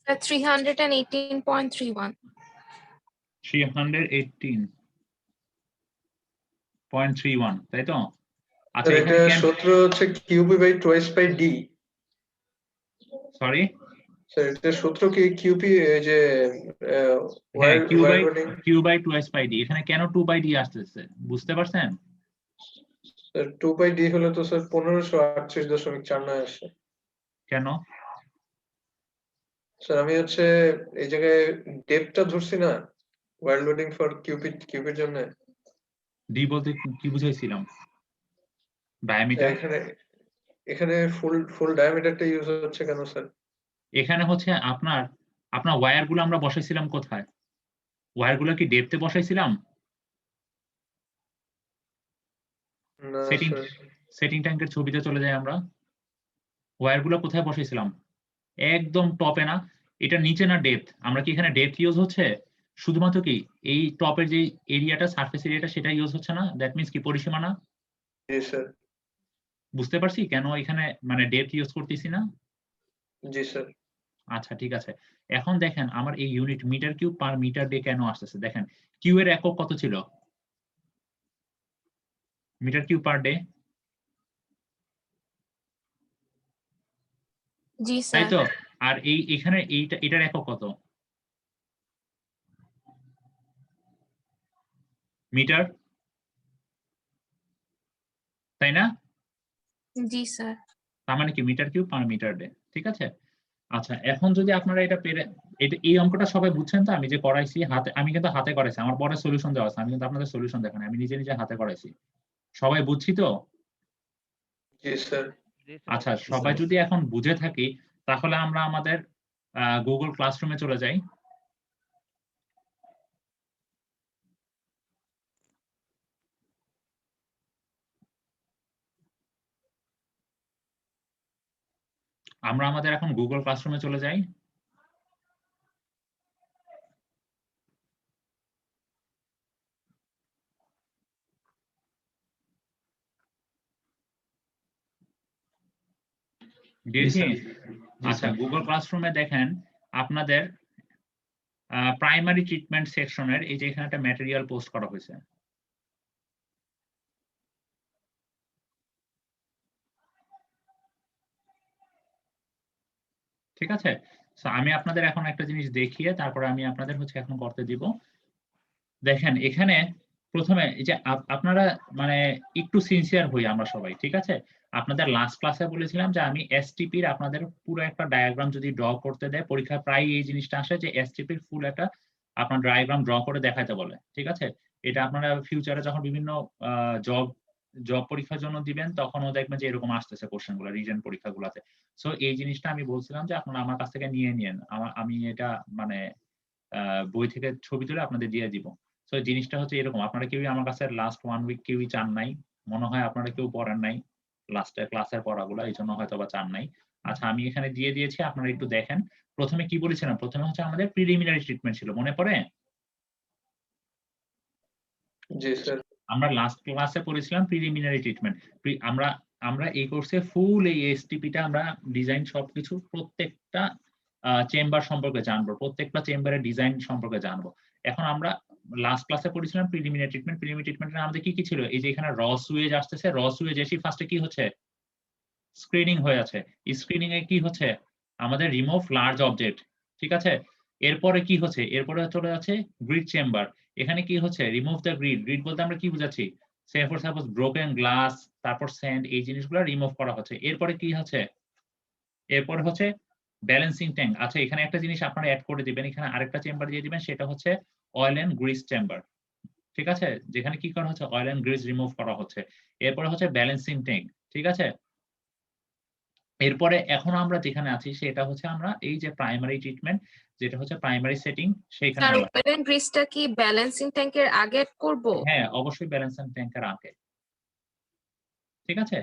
স্যার 318.31। 318.31, তাই তো? আচ্ছা, স্যার এখানে এটা কেন সূত্র হচ্ছে Q B by twice by D. Sorry sir এটা সূত্র কি কিউপি এই যে হ্যাঁ, wire loading. Q by 2s by D, এখানে কেন 2 বাই ডি আসতেছে বুঝতে পারছেন? স্যার 2 বাই ডি হলে তো স্যার 1538.49 আসে। কেন? স্যার আমি হচ্ছে এই জায়গায় ডেপথটা ধরছি না ওয়্যার লোডিং ফর কিউবের জন্য। ডি বলতে কি বুঝাইছিলাম? ডায়ামিটার। এখানে এখানে ফুল ডায়ামিটারটা ইউজ হচ্ছে কেন স্যার? এখানে হচ্ছে আপনার ওয়্যার গুলো আমরা বসাইছিলাম কোথায়? ওয়্যার গুলো কি ডেপথে বসাইছিলাম? না সেটিং স্যার। সেটিং ট্যাঙ্কের ছবিতে চলে যাই আমরা। ওয়্যার গুলো কোথায় বসাইছিলাম? একদম টপে না? এটা নিচে না ডেপথ? আমরা কি এখানে ডেপথ ইউজ হচ্ছে? শুধুমাত্র কি এই টপের যে এরিয়াটা, সারফেস এরিয়াটা সেটা ইউজ হচ্ছে না? দ্যাট মিন্স কি পরিসীমা না? জি স্যার। বুঝতে পারছি কেন এখানে মানে ডেপথ ইউজ করতেছি না? জি স্যার। আচ্ছা, ঠিক আছে। এখন দেখেন আমার এই unit meter cube per metre day কেন আসতেছে? দেখেন কিউ এর একক কত ছিল? মিটার কিউব পার ডে, জি তাই স্যার। তো? আর এখানে এটার একক কত? মিটার, তাই না? জি স্যার। তার মানে কি meter cube per metre day. ঠিক আছে, আচ্ছা এখন যদি আপনারা এটা এই অঙ্কটা সবাই বুঝছেন তো? আমি যে করাইছি হাতে, আমি কিন্তু হাতে করাইছি, আমার পরে সলিউশন দেওয়া আছে, আমি কিন্তু আপনাদের সলিউশন দেখাই নাই, আমি নিজে নিজে হাতে করাইছি। সবাই বুঝছি তো? জি স্যার। জি স্যার। আচ্ছা, সবাই যদি এখন বুঝে থাকি তাহলে আমরা আমাদের গুগল ক্লাসরুমে চলে যাই। আমরা আমাদের এখন গুগল ক্লাসরুমে চলে যাই। দিয়েছি? আচ্ছা, গুগল ক্লাসরুমে দেখেন আপনাদের প্রাইমারি ট্রিটমেন্ট সেকশনের এই যে এখানে একটা ম্যাটেরিয়াল পোস্ট করা হয়েছে। ঠিক আছে, So, আমি আপনাদের এখন একটা জিনিস দেখিয়ে তারপরে আমি আপনাদের হচ্ছে এখন করতে দিব। দেখেন এখানে প্রথমে এই যে আপনারা মানে একটু সিনসিয়ার হই আমরা সবাই, ঠিক আছে? আপনাদের লাস্ট ক্লাসে বলেছিলাম যে আমি এসটিপির আপনাদের পুরো একটা ডায়াগ্রাম যদি ড্র করতে দেয়, পরীক্ষায় প্রায় এই জিনিসটা আসে যে এসটিপির ফুল একটা আপনার ডায়াগ্রাম ড্র করে দেখাতে বলে, ঠিক আছে? এটা আপনারা ফিউচারে যখন বিভিন্ন জব পরীক্ষার জন্য দিবেন তখনও দেখবেন যে এরকম আসতেছে কোশ্চেনগুলো রিটেন পরীক্ষাগুলোতে। সো এই জিনিসটা আমি বলছিলাম যে আপনারা আমার কাছ থেকে নিয়ে নিন, আমি এটা মানে বই থেকে ছবি তুলে আপনাদের দিয়ে দিব। সো জিনিসটা হচ্ছে এরকম, আপনারা কেউই আমার কাছে লাস্ট 1 উইক কেউই চান নাই, মনে হয় আপনারা কেউ পড়েন নাই লাস্টে ক্লাসের পড়াগুলো, এই জন্য হয়তো বা চান নাই। আচ্ছা, আমি এখানে দিয়ে দিয়েছি, আপনারা একটু দেখেন। প্রথমে কি বলেছিলাম? প্রথমে হচ্ছে আমাদের প্রিলিমিনারি ট্রিটমেন্ট ছিল, মনে পড়ে? জি স্যার। আমরা লাস্ট ক্লাসে পড়েছিলাম প্রিলিমিনারি ট্রিটমেন্ট। আমরা আমরা এই কোর্সে ফুল এই এসটিপিটা আমরা ডিজাইন সবকিছু প্রত্যেকটা চেম্বার সম্পর্কে জানবো, প্রত্যেকটা চেম্বারের ডিজাইন সম্পর্কে জানবো। এখন আমরা লাস্ট ক্লাসে পড়েছিলাম প্রিলিমিনারি ট্রিটমেন্ট। প্রিলিমিনারি ট্রিটমেন্টে আমাদের কি কি ছিল? এই যে এখানে র সুয়েজ আসতেছে, র সুয়েজ এসে ফার্স্টে কি হচ্ছে? স্ক্রিনিং হয়ে আছে। স্ক্রিনিং এ কি হচ্ছে? আমাদের রিমুভ লার্জ অবজেক্ট, ঠিক আছে? এরপরে কি হচ্ছে? এরপরে চলে যাচ্ছে গ্রিড চেম্বার। এখানে কি হচ্ছে রিমুভ দ্য গ্রিড, গ্রিড বলতে আমরা কি বুঝাচ্ছি, সে ফর সাপোজ ব্রোকেন গ্লাস, তারপর স্যান্ড, এই জিনিসগুলো রিমুভ করা হচ্ছে। এরপরে কি হচ্ছে, এরপর হচ্ছে ব্যালেন্সিং ট্যাঙ্ক। আচ্ছা এখানে একটা জিনিস আপনারা অ্যাড করে দিবেন, এখানে আরেকটা চেম্বার দিয়ে দিবেন, সেটা হচ্ছে অয়েল এন্ড গ্রিস চেম্বার। ঠিক আছে, যেখানে কি করা হচ্ছে অয়েল এন্ড গ্রিস রিমুভ করা হচ্ছে। এরপরে হচ্ছে ব্যালেন্সিং ট্যাঙ্ক। ঠিক আছে, এরপরে এখন আমরা যেখানে আছি সেটা হচ্ছে আমরা এই যে প্রাইমারি ট্রিটমেন্ট, যেটা হচ্ছে প্রাইমারি সেটিং, সেইখানে স্যার আমরা ওয়েল এন্ড গ্রিসটা কি ব্যালেন্সিং ট্যাঙ্কের আগে করব? হ্যাঁ অবশ্যই ব্যালেন্সিং ট্যাঙ্কের আগে। ঠিক আছে,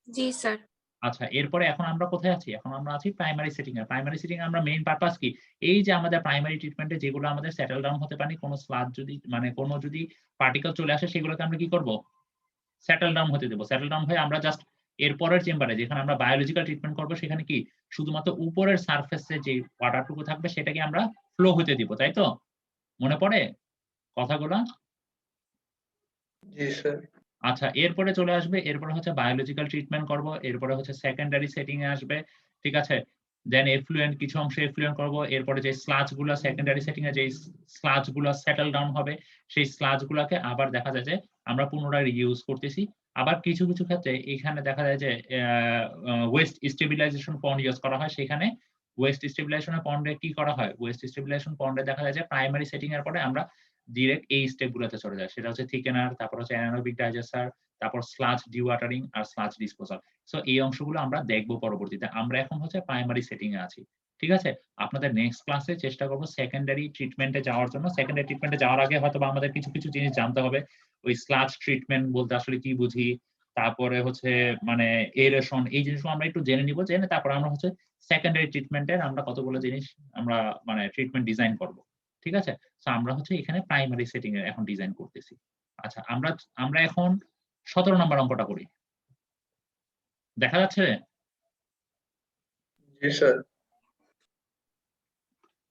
জি স্যার। আচ্ছা এরপরে এখন আমরা কোথায় আছি, এখন আমরা আছি প্রাইমারি সেটিং এ। প্রাইমারি সেটিং এ আমরা মেইন পারপাস কি, এই যে আমাদের প্রাইমারি ট্রিটমেন্টে যেগুলো আমাদের সেটেল ডাউন হতে পারে, কোনো স্লাজ যদি মানে কোনো যদি পার্টিকেল চলে আসে, সেগুলোকে আমরা কি করব, সেটেল ডাউন হতে দেব। সেটেল ডাউন হয়ে আমরা জাস্ট এরপরের চেম্বারে যেখানে আমরা বায়োলজিক্যাল ট্রিটমেন্ট করব, সেখানে কি শুধুমাত্র উপরের সারফেসে যে ওয়াটারটুকু থাকবে সেটাকে আমরা ফ্লো হতে দিব, তাই তো? মনে পড়ে কথাগুলো? জি স্যার। আচ্ছা এরপরে চলে আসবে, এরপরে হচ্ছে বায়োলজিক্যাল ট্রিটমেন্ট করব, এরপরে হচ্ছে সেকেন্ডারি সেটিং এ আসবে। ঠিক আছে, দেন এফ্লুয়েন্ট, কিছু অংশ এফ্লুয়েন্ট করব। এরপরে যে স্লাজ গুলো সেকেন্ডারি সেটিং এ যে স্লাজ গুলো সেটেল ডাউন হবে, সেই স্লাজ গুলাকে আবার দেখা যায় যে আমরা পুনরায় রিইউজ করতেছি। আবার কিছু কিছু ক্ষেত্রে এখানে দেখা যায় যে ওয়েস্ট স্টেবিলাইজেশন পন্ড ইউজ করা হয়। সেখানে ওয়েস্ট স্টেবিলাইজেশন পন্ডে কি করা হয়, ওয়েস্ট স্টেবিলাইজেশন পন্ডে দেখা যায় যে প্রাইমারি সেটিং এর পরে আমরা ডিরেক্ট এই স্টেপ গুলোতে চলে যায়। সেটা হচ্ছে থিকেনার, তারপর হচ্ছে অ্যানারোবিক ডাইজেস্টার, তারপর স্লাজ ডিওয়াটারিং আর স্লাজ ডিসপোজাল। সো এই অংশগুলো আমরা দেখবো পরবর্তীতে। আমরা এখন হচ্ছে প্রাইমারি সেটিং এ আছি। ঠিক আছে, আপনাদের নেক্সট ক্লাসে চেষ্টা করব সেকেন্ডারি ট্রিটমেন্টে যাওয়ার জন্য। সেকেন্ডারি ট্রিটমেন্টে যাওয়ার আগে হয়তো আমাদের কিছু কিছু জিনিস জানতে হবে। ওই স্লাজ ট্রিটমেন্ট বলতে আসলে কি বুঝি, তারপরে হচ্ছে মানে এরেশন, এই জিনিসগুলো আমরা একটু জেনে নিব। জেনে তারপর আমরা হচ্ছে সেকেন্ডারি ট্রিটমেন্টের আমরা কতগুলো জিনিস আমরা মানে ট্রিটমেন্ট ডিজাইন করব। ঠিক আছে, তো আমরা হচ্ছে এখানে প্রাইমারি সেটিং এর এখন ডিজাইন করতেছি। আচ্ছা আমরা এখন 17 নম্বর অঙ্কটা করি, দেখা যাচ্ছে? জি স্যার।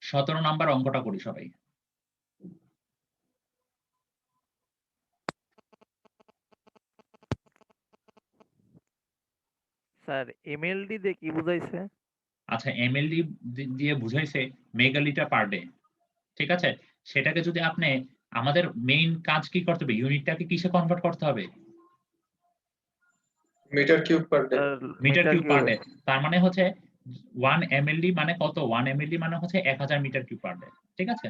17 নম্বর অঙ্কটা করি সবাই। স্যার এমএলডি দিয়ে কি বুঝাইছে? আচ্ছা এমএলডি দিয়ে বুঝাইছে মেগালিটার পার ডে। ঠিক আছে, সেটাকে যদি আপনি আমাদের মেইন কাজ কি করতে হবে, ইউনিটটাকে কিসে কনভার্ট করতে হবে, meter cube per day. Sir meter cube per day. Cube. তার মানে হচ্ছে 1 এমএলডি মানে কত, 1 এমএলডি মানে হচ্ছে 1000 মিটার কিউব পার ডে। ঠিক আছে,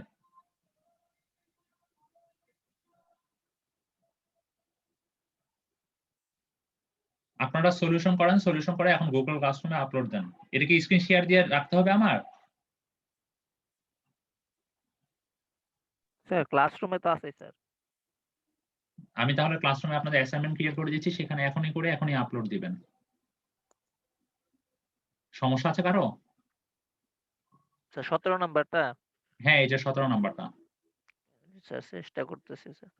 আপনারা সলিউশন করেন, সলিউশন করে এখন গুগল ক্লাসরুমে আপলোড দেন। এটা কি স্ক্রিন শেয়ার দিয়ে রাখতে হবে আমার? স্যার ক্লাসরুমে তো আছে স্যার। আমি তাহলে ক্লাসরুমে আপনাদের অ্যাসাইনমেন্ট ক্রিয়েট করে দিচ্ছি, সেখানে এখনই করে এখনই আপলোড দিবেন। সমস্যা আছে কারো? স্যার 17 নাম্বারটা। হ্যাঁ এই যে 17 নাম্বারটা। স্যার চেষ্টা করতেছি স্যার।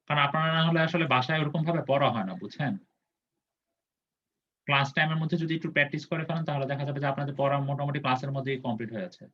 কারণ আপনারা না হলে আসলে বাসায় ওরকম ভাবে পড়া হয় না, বুঝছেন? ক্লাস টাইমের মধ্যে যদি একটু প্র্যাকটিস করে ফেলেন তাহলে দেখা যাবে যে আপনাদের পড়া মোটামুটি ক্লাসের মধ্যেই কমপ্লিট হয়ে যাচ্ছে।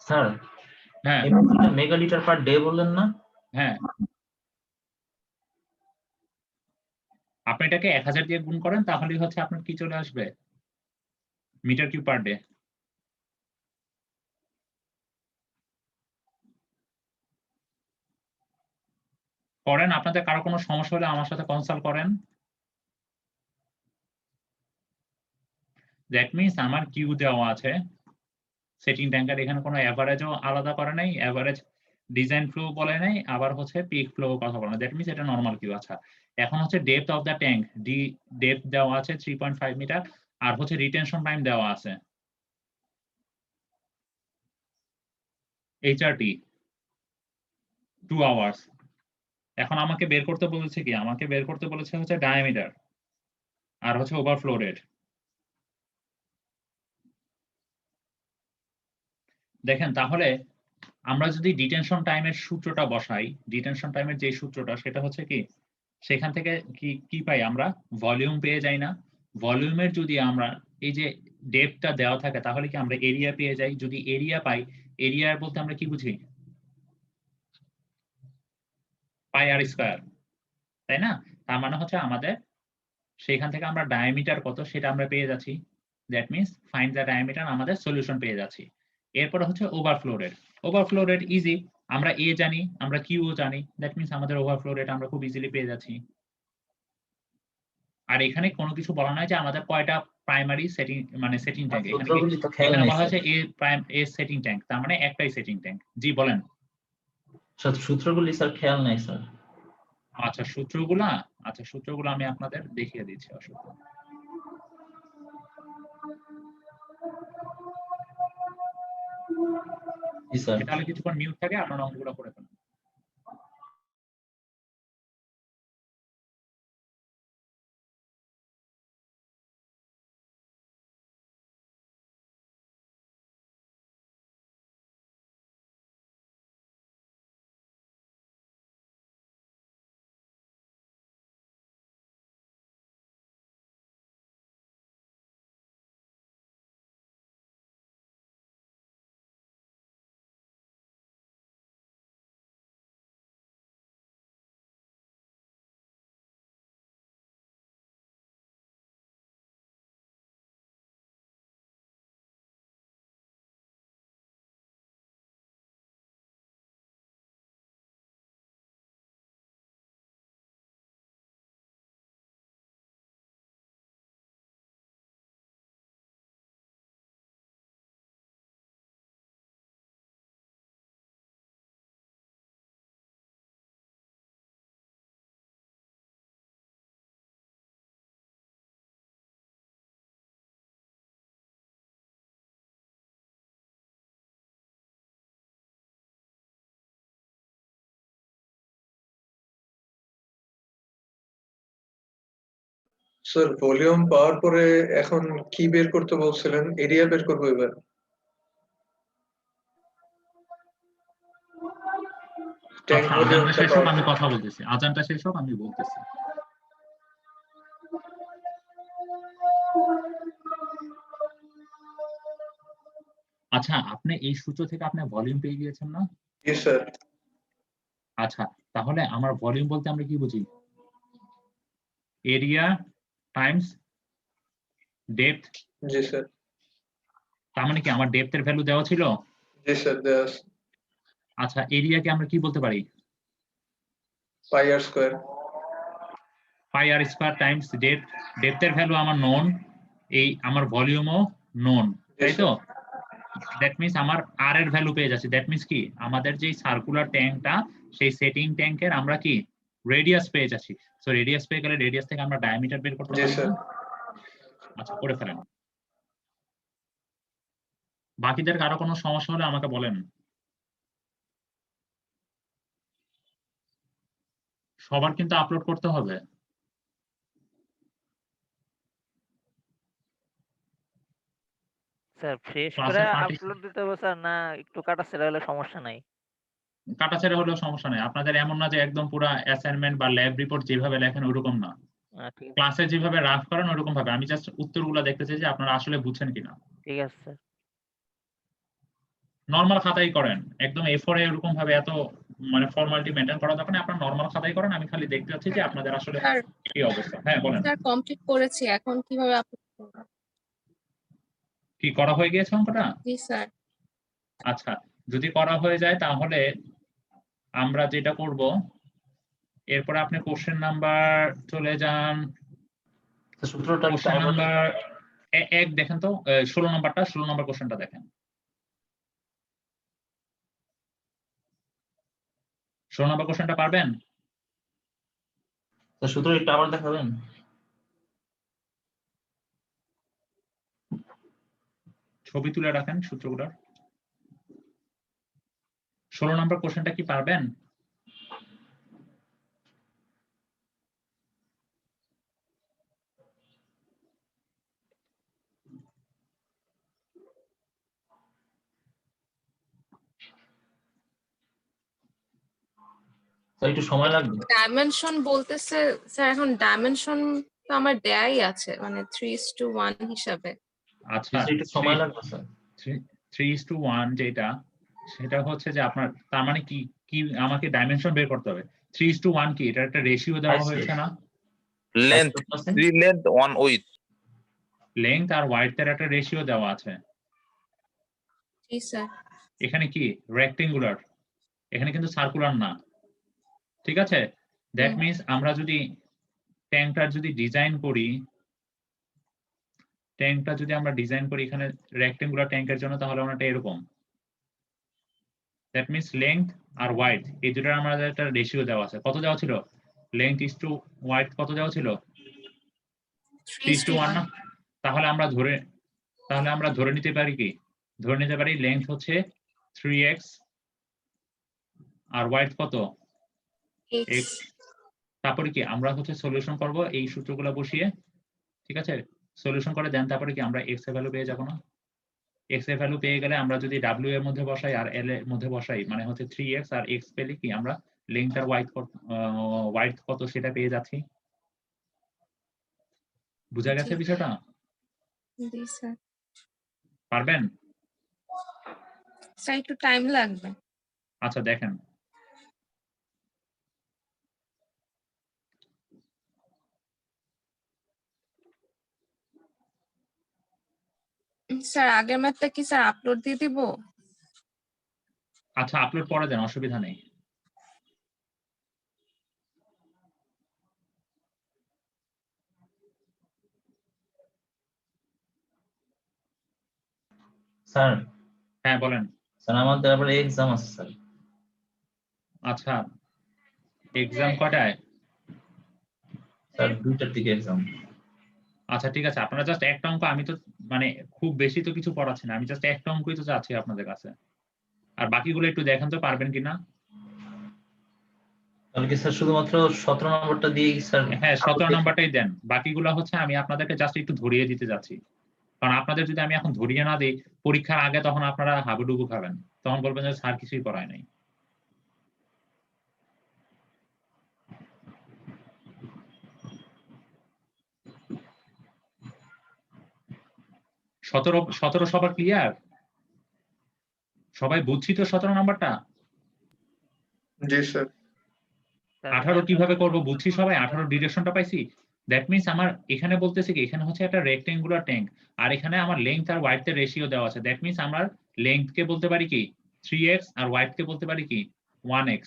স্যার হ্যাঁ মেগালিটার পার ডে বললেন না? হ্যাঁ, আপনি এটাকে 1000 দিয়ে গুণ করেন তাহলেই হচ্ছে আপনার কি চলে আসবে, মিটার কিউব পার ডে। করেন, আপনাদের কারো কোনো সমস্যা হলে আমার সাথে কনসাল্ট করেন। দ্যাট মিন্স আমার কিউ দেওয়া আছে সেটিং ট্যাঙ্কার এখানে কোনো অ্যাভারেজও আলাদা করে নাই, অ্যাভারেজ ডিজাইন ফ্লো বলে নাই, আবার হচ্ছে পিক ফ্লো কথা বলে না, দ্যাট মিনস এটা নর্মাল কিউ। আচ্ছা এখন হচ্ছে depth of the tank, depth দেওয়া আছে 3.5 মিটার, আর হচ্ছে রিটেনশন টাইম দেওয়া আছে HRT 2 আওয়ার্স। এখন আমাকে বের করতে বলেছে কি, আমাকে বের করতে বলেছে হচ্ছে ডায়ামিটার আর হচ্ছে ওভারফ্লো রেট। দেখেন তাহলে আমরা যদি ডিটেনশন টাইমের সূত্রটা বসাই, ডিটেনশন টাইমের যে সূত্রটা সেটা হচ্ছে কি, সেখান থেকে কি কি পাই আমরা, ভলিউম পেয়ে যাই না? ভলিউমের যদি আমরা এই যে ডেপথটা দেওয়া থাকে তাহলে কি আমরা এরিয়া পেয়ে যাই? যদি এরিয়া পাই, এরিয়া বলতে আমরা কি বুঝি? পাই আর স্কয়ার, তাই না? তার মানে হচ্ছে আমাদের সেখান থেকে আমরা ডায়ামিটার কত সেটা আমরা পেয়ে যাচ্ছি, that means find the diameter, আমাদের সলিউশন পেয়ে যাচ্ছি। এরপরে হচ্ছে overflow rate. Overflow rate easy, আমরা এ জানি, আমরা কিউ জানি, দ্যাট মিনস আমাদের ওভারফ্লো রেট আমরা খুব ইজিলি পেয়ে যাচ্ছি। আর এখানে কোনো কিছু বলা নাই যে আমাদের কয়টা প্রাইমারি সেটিং মানে সেটিং ট্যাঙ্ক, সূত্রগুলি তো খেয়াল এখানে নেই বলা স্যার। হয়েছে এ সেটিং ট্যাঙ্ক, তার মানে একটাই সেটিং ট্যাঙ্ক। জি বলেন। সূত্রগুলি স্যার খেয়াল নেই স্যার। আচ্ছা সূত্রগুলো আমি আপনাদের দেখিয়ে দিচ্ছি, অসুবিধা নেই। জি স্যার। তাহলে কিছুক্ষণ মিউট থাকে, আপনারা অঙ্কগুলো করে ফেলুন। স্যার ভলিউম পাওয়ার পরে এখন কি বের করতে বলছিলেন? এরিয়া বের করবো এবার। ট্যাঙ্ক আচ্ছা আজানটা ভলিউমটা শেষ হোক, পাওয়ার আমি পরে। কথা বলতেছি, আজানটা শেষ হোক আমি বলতেছি। আচ্ছা আপনি এই সূত্র থেকে আপনি ভলিউম পেয়ে গিয়েছেন না? জি স্যার। আচ্ছা তাহলে আমার ভলিউম বলতে আমরা কি বুঝি? Area times depth. জি স্যার। তার মানে কি আমার ডেপথের ভ্যালু দেওয়া ছিল? জি স্যার দেওয়া আছে। আচ্ছা এরিয়াকে আমরা কি বলতে পারি? পাই আর স্কয়ার। পাই আর স্কয়ার টাইমস ডেপথ। ডেপথের ভ্যালু আমার নোন, এই আমার ভলিউমও নোন, তাই তো? দ্যাট মিনস আমার আর এর ভ্যালু পেয়ে যাচ্ছে, দ্যাট মিনস কি আমাদের যে সার্কুলার ট্যাঙ্কটা সেই সেটিং ট্যাঙ্কের আমরা কি রেডিয়াস পেয়ে যাচ্ছি। সো রেডিয়াস পেয়ে গেলে রেডিয়াস থেকে আমরা ডায়ামিটার বের করতে জি পারি স্যার। না? আচ্ছা করে ফেলেন। বাকিদের কারো কোনো সমস্যা হলে আমাকে বলেন। সবার কিন্তু আপলোড করতে হবে। স্যার ফ্রেশ করে ক্লাসের আপলোড দিতে হবে স্যার, না একটু কাটাছেড়া হলে সমস্যা নাই? কাটাছেড়া হলেও সমস্যা নেই, আপনাদের এমন না যে একদম পুরো অ্যাসাইনমেন্ট বা ল্যাব রিপোর্ট যেভাবে লেখেন ওরকম না, ঠিক আছে ক্লাসে যেভাবে রাফ করেন ওরকম ভাবে। আমি জাস্ট উত্তরগুলো দেখতে চাই যে আপনারা আসলে বুঝছেন কিনা। ঠিক আছে স্যার। নরমাল খাতাই করেন, একদম A4 এ এরকম ভাবে এত মানে ফর্মালিটি মেইনটেইন করা দরকার নেই, আপনারা নরমাল খাতাই করেন। আমি খালি দেখতে চাচ্ছি যে আপনাদের আসলে স্যার কি অবস্থা। হ্যাঁ বলেন। স্যার কমপ্লিট করেছি, এখন কিভাবে আপলোড করব? কি করা হয়ে গিয়েছে অঙ্কটা? জি স্যার। আচ্ছা যদি করা হয়ে যায় তাহলে আমরা যেটা করব, এরপরে আপনি কোশ্চেন নাম্বার চলে যান, সূত্রটা কোশ্চেন নাম্বার 1 দেখেন তো, 16 নম্বর কোশ্চেনটা দেখেন। 16 নম্বর কোশ্চেনটা পারবেন? স্যার সূত্র একটু আবার দেখাবেন? ছবি তুলে রাখেন সূত্রগুলোর। 16 নম্বর কোশ্চেনটা কি পারবেন? স্যার একটু সময় লাগবে। ডাইমেনশন বলতেছে স্যার, এখন ডাইমেনশন তো আমার দেয়াই আছে মানে 3:1 হিসাবে। আচ্ছা, স্যার একটু সময় লাগবে স্যার। 3:1 যেটা, সেটা হচ্ছে যে আপনার তার মানে কি কি আমাকে ডাইমেনশন বের করতে হবে। 3:1 কি এটা একটা রেশিও দেওয়া আচ্ছা। হয়েছে না? Length 3 length 1 width. লেংথ আর ওয়াইড এর একটা রেশিও দেওয়া আছে। জি স্যার। এখানে কি রেক্টেঙ্গুলার, এখানে কিন্তু সার্কুলার না। ঠিক আছে, দ্যাট হুম। মিন্স আমরা যদি ট্যাঙ্কটা যদি ডিজাইন করি, এখানে রেক্টেঙ্গুলার ট্যাঙ্কের জন্য, তাহলে আমরা এরকম, দ্যাট মিন্স লেংথ আর ওয়াইড এই দুটোর আমাদের একটা রেশিও দেওয়া আছে। কত দেওয়া ছিল? লেংথ ইস টু ওয়াইড কত দেওয়া ছিল? 3:1 না? তাহলে আমরা ধরে নিতে পারি কি, ধরে নিতে পারি লেংথ হচ্ছে 3x আর ওয়াইড কত? X। x। তারপরে কি আমরা হচ্ছে সলিউশন করব এই সূত্রগুলো বসিয়ে। ঠিক আছে, সলিউশন করে দেন তারপরে কি আমরা x এর ভ্যালু পেয়ে যাব না? x এর ভ্যালু পেয়ে গেলে আমরা যদি w এর মধ্যে বসাই আর l এর মধ্যে বসাই, মানে হচ্ছে 3x আর x পেলে কি আমরা লেংথ আর ওয়াইড কত সেটা পেয়ে যাচ্ছি। বুঝা গেছে জি। বিষয়টা? জি স্যার। পারবেন? স্যার একটু টাইম লাগবে। আচ্ছা দেখেন, স্যার আগের ম্যাথটা কি স্যার আপলোড দিয়ে দিব? আচ্ছা আপলোড পরে দেন, অসুবিধা নেই। স্যার হ্যাঁ বলেন। স্যার আমাদের আবার এক্সাম আছে স্যার। আচ্ছা, এক্সাম কটায়? স্যার 2টার দিকে এক্সাম। আচ্ছা ঠিক আছে, আপনারা জাস্ট একটা অঙ্ক, আমি তো মানে খুব বেশি তো কিছু পড়াচ্ছি না, আমি জাস্ট একটা অঙ্কই তো চাচ্ছি আপনাদের কাছে। আর বাকিগুলো একটু দেখেন তো পারবেন কিনা। তাহলে কি স্যার শুধুমাত্র 17 নম্বরটা দিয়ে স্যার? হ্যাঁ 17 নাম্বারটাই দেন, বাকিগুলো হচ্ছে আমি আপনাদেরকে জাস্ট একটু ধরিয়ে দিতে যাচ্ছি। কারণ আপনাদের যদি আমি এখন ধরিয়ে না দিই পরীক্ষার আগে, তখন আপনারা হাবুডুবু খাবেন, তখন বলবেন যে স্যার কিছুই পড়ায় নাই। সতেরো সবার ক্লিয়ার? সবাই বুঝছি তো 17 নাম্বারটা? জি স্যার। 18 কিভাবে করব বুঝছি সবাই? 18 ডিরেকশনটা পাইছি। দ্যাট মিন্স আমার এখানে বলতেছে কি, এখানে হচ্ছে একটা রেক্টেঙ্গুলার ট্যাঙ্ক, আর এখানে আমার লেংথ আর ওয়াইড এর রেশিও দেওয়া আছে। দ্যাট মিন্স আমার লেংথ কে বলতে পারি কি 3x আর ওয়াইড কে বলতে পারি কি 1x।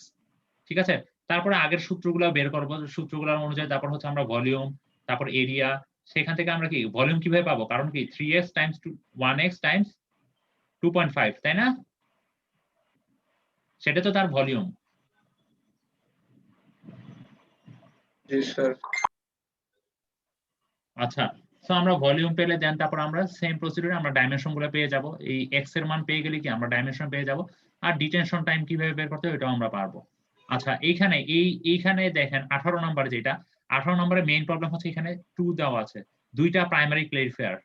ঠিক আছে, তারপরে আগের সূত্রগুলো বের করব, সূত্রগুলোর অনুযায়ী তারপর হচ্ছে আমরা ভলিউম, তারপর এরিয়া, সেখান থেকে আমরা কি ভলিউম কিভাবে পাবো, কারণ কি 3x টাইমস 1x টাইমস 2.5, তাই না? সেটা তো তার ভলিউম। জি স্যার। আচ্ছা, সো আমরা ভলিউম পেলে দেন তারপর আমরা সেম প্রসিডিউরে আমরা ডাইমেনশন গুলো পেয়ে যাব। এই x এর মান পেয়ে গেলে কি আমরা ডাইমেনশন পেয়ে যাব, আর ডিটেনশন টাইম কিভাবে বের করতে হবে এটাও আমরা পারবো। আচ্ছা এইখানে দেখেন 18 নাম্বার, যেটা 18 নম্বরের মেইন প্রবলেম হচ্ছে এখানে 2 দেওয়া আছে, দুইটা প্রাইমারি ক্লেরিফায়ার।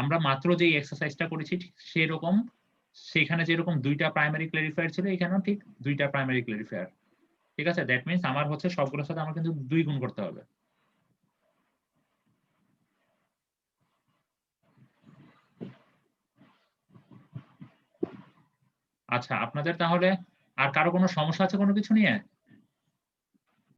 আমরা মাত্র যে এক্সারসাইজটা করেছি ঠিক সেরকম, সেখানে যেরকম দুইটা প্রাইমারি ক্লেরিফায়ার ছিল, এখানেও ঠিক দুইটা প্রাইমারি ক্লেরিফায়ার। ঠিক আছে, দ্যাট মিন্স আমার হচ্ছে সবগুলোর সাথে আমার কিন্তু 2 গুণ করতে হবে। আচ্ছা আপনাদের তাহলে আর কারো কোনো সমস্যা আছে কোনো কিছু নিয়ে?